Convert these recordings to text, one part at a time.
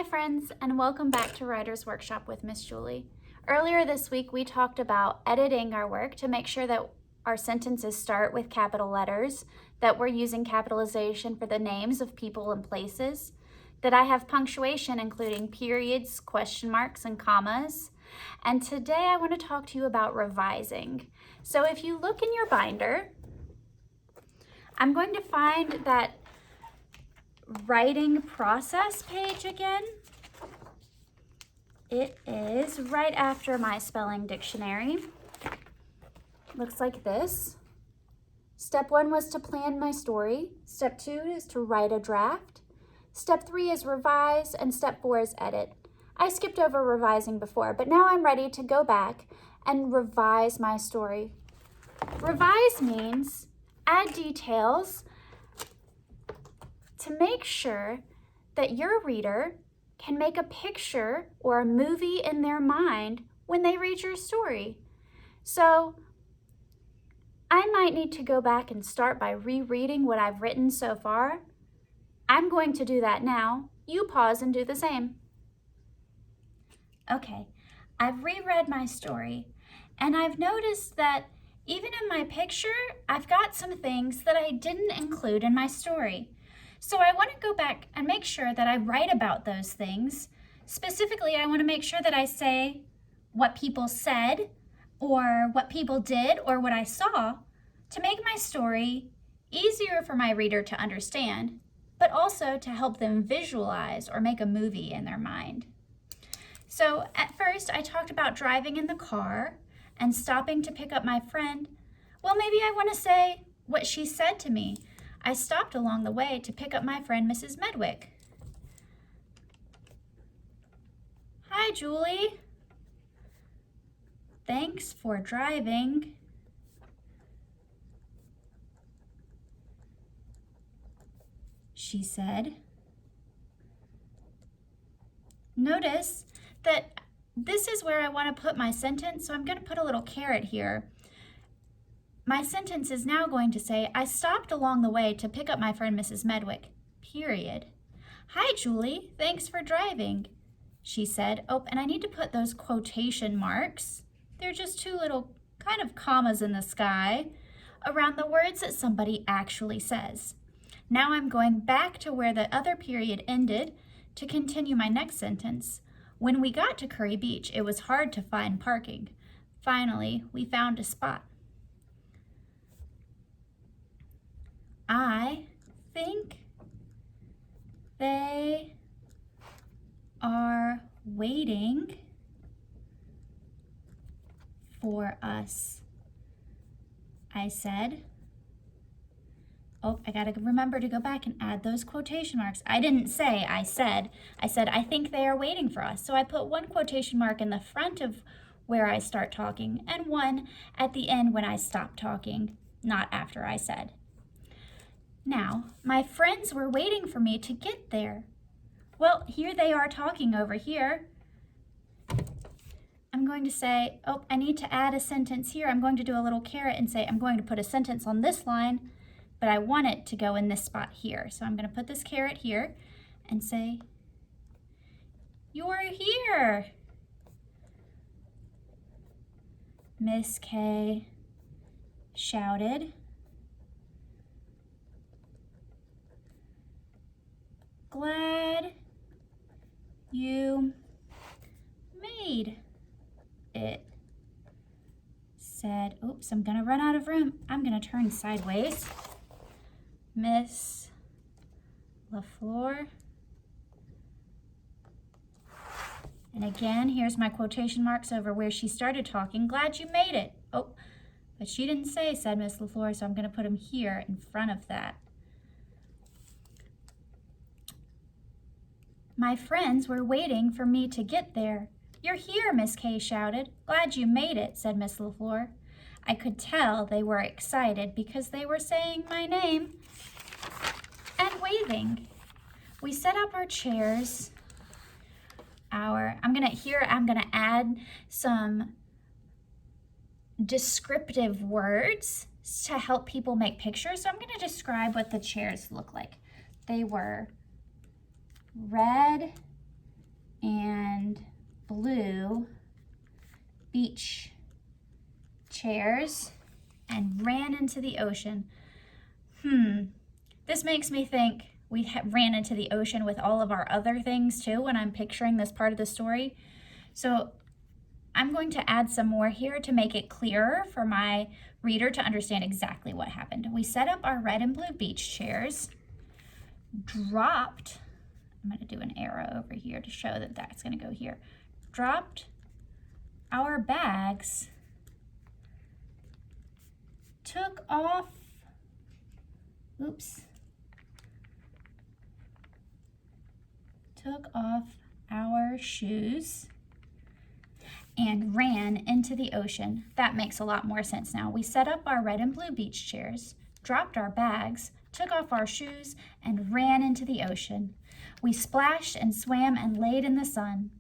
Hi friends, and welcome back to Writer's Workshop with Miss Julie. Earlier this week we talked about editing our work to make sure that our sentences start with capital letters, that we're using capitalization for the names of people and places, that I have punctuation including periods, question marks, and commas. And today I want to talk to you about revising. So if you look in your binder, I'm going to find that writing process page again. It is right after my spelling dictionary. Looks like this. Step 1 was to plan my story. Step 2 is to write a draft. Step 3 is revise, and step 4 is edit. I skipped over revising before, but now I'm ready to go back and revise my story. Revise means add details to make sure that your reader can make a picture or a movie in their mind when they read your story. So I might need to go back and start by rereading what I've written so far. I'm going to do that now. You pause and do the same. Okay, I've reread my story, and I've noticed that even in my picture, I've got some things that I didn't include in my story. So I want to go back and make sure that I write about those things. Specifically, I want to make sure that I say what people said or what people did or what I saw to make my story easier for my reader to understand, but also to help them visualize or make a movie in their mind. So at first, I talked about driving in the car and stopping to pick up my friend. Well, maybe I want to say what she said to me. I stopped along the way to pick up my friend, Mrs. Medwick. Hi, Julie. Thanks for driving. She said. Notice that this is where I want to put my sentence, so I'm going to put a little caret here. My sentence is now going to say, I stopped along the way to pick up my friend Mrs. Medwick, period. Hi, Julie, thanks for driving, she said. Oh, and I need to put those quotation marks. They're just two little kind of commas in the sky around the words that somebody actually says. Now I'm going back to where the other period ended to continue my next sentence. When we got to Curry Beach, it was hard to find parking. Finally, we found a spot. I think they are waiting for us, I said. Oh, I gotta remember to go back and add those quotation marks. I didn't say I said. I said, I think they are waiting for us. So I put one quotation mark in the front of where I start talking and one at the end when I stop talking, not after I said. Now, my friends were waiting for me to get there. Well, here they are talking over here. I'm going to say, oh, I need to add a sentence here. I'm going to do a little caret and say, I'm going to put a sentence on this line, but I want it to go in this spot here. So I'm going to put this caret here and say, you're here. Miss K shouted. Glad you made it, said, oops, I'm gonna run out of room. I'm gonna turn sideways. Miss LaFleur. And again, here's my quotation marks over where she started talking. Glad you made it. Oh, but she didn't say, said Miss LaFleur, so I'm gonna put them here in front of that. My friends were waiting for me to get there. You're here, Miss K shouted. Glad you made it, said Miss LaFleur. I could tell they were excited because they were saying my name and waving. We set up our chairs. I'm gonna add some descriptive words to help people make pictures. So I'm gonna describe what the chairs look like. They were red blue beach chairs and ran into the ocean. This makes me think we ran into the ocean with all of our other things too when I'm picturing this part of the story. So I'm going to add some more here to make it clearer for my reader to understand exactly what happened. We set up our red and blue beach chairs, dropped, I'm going to do an arrow over here to show that that's going to go here, dropped our bags, took off, took off our shoes, and ran into the ocean. That makes a lot more sense now. We set up our red and blue beach chairs, dropped our bags, took off our shoes, and ran into the ocean. We splashed and swam and laid in the sun.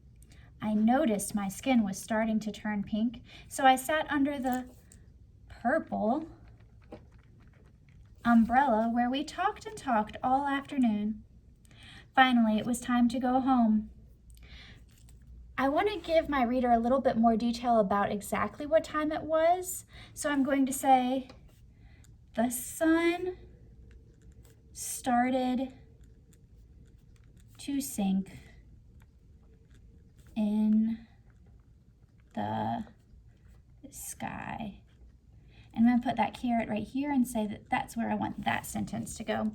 I noticed my skin was starting to turn pink, so I sat under the purple umbrella where we talked and talked all afternoon. Finally, it was time to go home. I want to give my reader a little bit more detail about exactly what time it was. So I'm going to say, the sun started to sink in the sky. And I'm going to put that caret right here and say that that's where I want that sentence to go.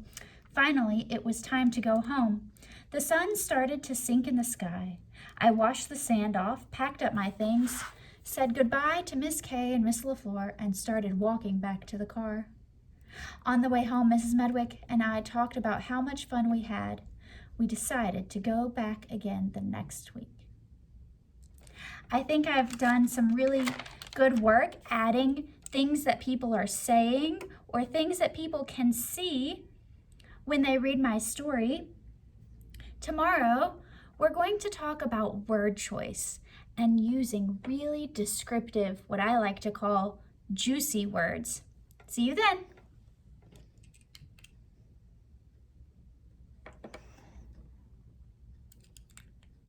Finally, it was time to go home. The sun started to sink in the sky. I washed the sand off, packed up my things, said goodbye to Miss Kay and Miss LaFleur, and started walking back to the car. On the way home, Mrs. Medwick and I talked about how much fun we had. We decided to go back again the next week. I think I've done some really good work adding things that people are saying or things that people can see when they read my story. Tomorrow, we're going to talk about word choice and using really descriptive, what I like to call juicy words. See you then.